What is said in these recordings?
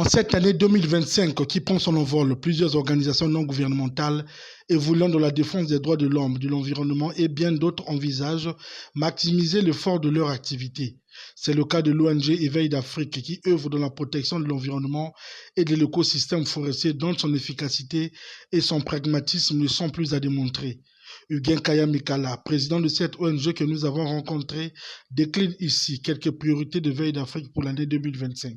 cette année 2025 qui prend son envol, plusieurs organisations non gouvernementales évoluant dans la défense des droits de l'homme, de l'environnement et bien d'autres envisagent maximiser l'effort de leur activité. C'est le cas de l'ONG Éveil d'Afrique qui œuvre dans la protection de l'environnement et de l'écosystème forestier dont son efficacité et son pragmatisme ne sont plus à démontrer. Huguin Kaya Mikala, président de cette ONG que nous avons rencontré, décline ici quelques priorités d'Éveil d'Afrique pour l'année 2025.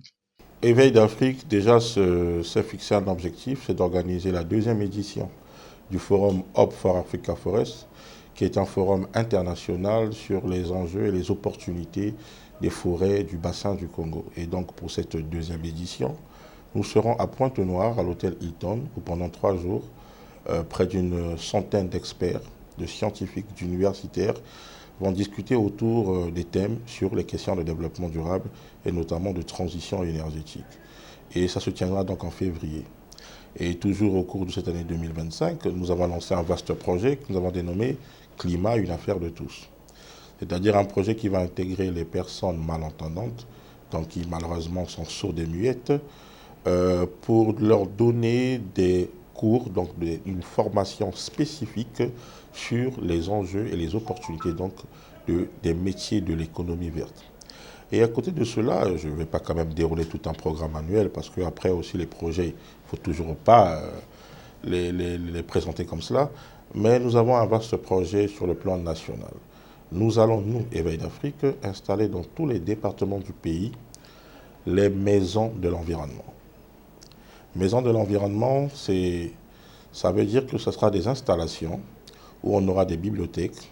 Éveil d'Afrique déjà s'est fixé un objectif, c'est d'organiser la deuxième édition du forum Hope for Africa Forest, qui est un forum international sur les enjeux et les opportunités des forêts du bassin du Congo. Et donc pour cette deuxième édition, nous serons à Pointe-Noire, à l'hôtel Hilton, où pendant 3 jours, près d'une centaine d'experts, de scientifiques, d'universitaires, vont discuter autour des thèmes sur les questions de développement durable et notamment de transition énergétique. Et ça se tiendra donc en février. Et toujours au cours de cette année 2025, nous avons lancé un vaste projet que nous avons dénommé Climat, une affaire de tous. C'est-à-dire un projet qui va intégrer les personnes malentendantes, donc qui malheureusement sont sourdes et muettes, pour leur donner des cours, donc une formation spécifique sur les enjeux et les opportunités donc des métiers de l'économie verte. Et à côté de cela, je ne vais pas quand même dérouler tout un programme annuel parce qu'après aussi les projets, il ne faut toujours pas les présenter comme cela, mais nous avons un vaste projet sur le plan national. Nous allons, nous, Éveil d'Afrique, installer dans tous les départements du pays les maisons de l'environnement. Maisons de l'environnement, ça veut dire que ce sera des installations où on aura des bibliothèques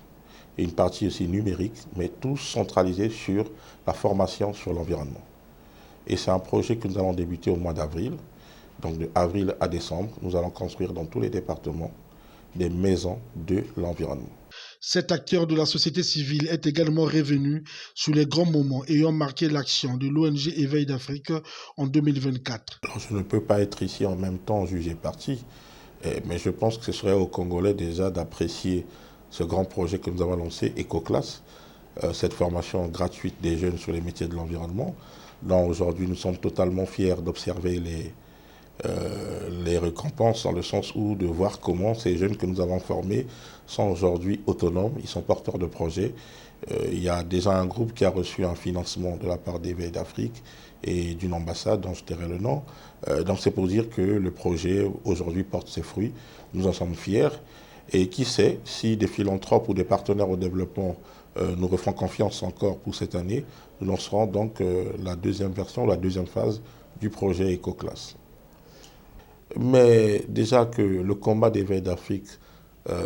et une partie aussi numérique, mais tout centralisé sur la formation sur l'environnement. Et c'est un projet que nous allons débuter au mois d'avril. Donc de avril à décembre, nous allons construire dans tous les départements des maisons de l'environnement. Cet acteur de la société civile est également revenu sur les grands moments ayant marqué l'action de l'ONG Éveil d'Afrique en 2024. Alors, je ne peux pas être ici en même temps juge et parti, mais je pense que ce serait aux Congolais déjà d'apprécier ce grand projet que nous avons lancé, EcoClass, cette formation gratuite des jeunes sur les métiers de l'environnement, dont aujourd'hui nous sommes totalement fiers d'observer les récompenses, dans le sens où de voir comment ces jeunes que nous avons formés sont aujourd'hui autonomes, ils sont porteurs de projets. Il y a déjà un groupe qui a reçu un financement de la part d'Éveil d'Afrique et d'une ambassade dont je tairai le nom. Donc c'est pour dire que le projet aujourd'hui porte ses fruits, nous en sommes fiers. Et qui sait, si des philanthropes ou des partenaires au développement nous refont confiance encore pour cette année, nous lancerons donc la deuxième version, la deuxième phase du projet EcoClass. Mais déjà que le combat d'Éveil d'Afrique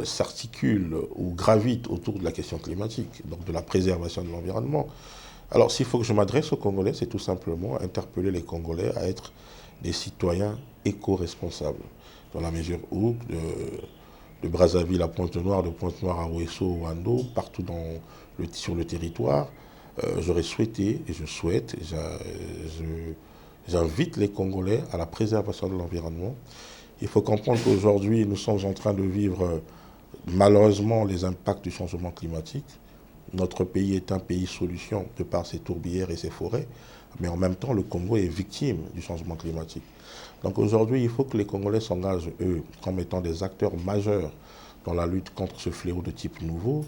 s'articule ou gravite autour de la question climatique, donc de la préservation de l'environnement, alors s'il faut que je m'adresse aux Congolais, c'est tout simplement interpeller les Congolais à être des citoyens éco-responsables, dans la mesure où de Brazzaville à Pointe-Noire, de Pointe-Noire à Ouesso, Wando, partout sur le territoire, j'aurais souhaité et je souhaite, j'invite les Congolais à la préservation de l'environnement. Il faut comprendre qu'aujourd'hui, nous sommes en train de vivre malheureusement les impacts du changement climatique. Notre pays est un pays solution de par ses tourbières et ses forêts, mais en même temps, le Congo est victime du changement climatique. Donc aujourd'hui, il faut que les Congolais s'engagent, eux, comme étant des acteurs majeurs dans la lutte contre ce fléau de type nouveau.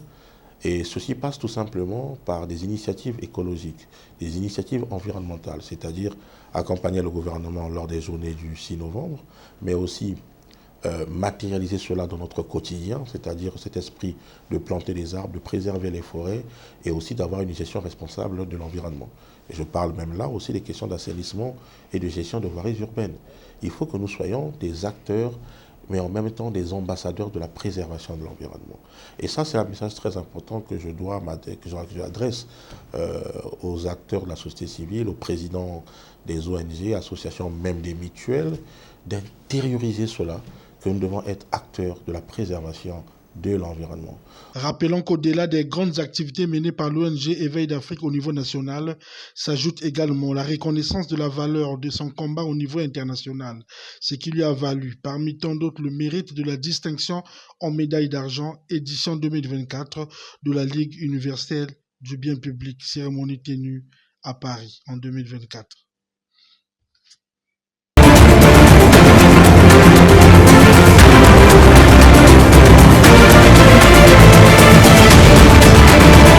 Et ceci passe tout simplement par des initiatives écologiques, des initiatives environnementales, c'est-à-dire accompagner le gouvernement lors des journées du 6 novembre, mais aussi matérialiser cela dans notre quotidien, c'est-à-dire cet esprit de planter des arbres, de préserver les forêts et aussi d'avoir une gestion responsable de l'environnement. Et je parle même là aussi des questions d'assainissement et de gestion de voiries urbaines. Il faut que nous soyons des acteurs, mais en même temps des ambassadeurs de la préservation de l'environnement. Et ça, c'est un message très important que j'adresse aux acteurs de la société civile, aux présidents des ONG, associations, même des mutuelles, d'intérioriser cela, que nous devons être acteurs de la préservation de l'environnement. Rappelons qu'au-delà des grandes activités menées par l'ONG Éveil d'Afrique au niveau national, s'ajoute également la reconnaissance de la valeur de son combat au niveau international, ce qui lui a valu, parmi tant d'autres, le mérite de la distinction en médaille d'argent, édition 2024 de la Ligue universelle du bien public, cérémonie tenue à Paris en 2024.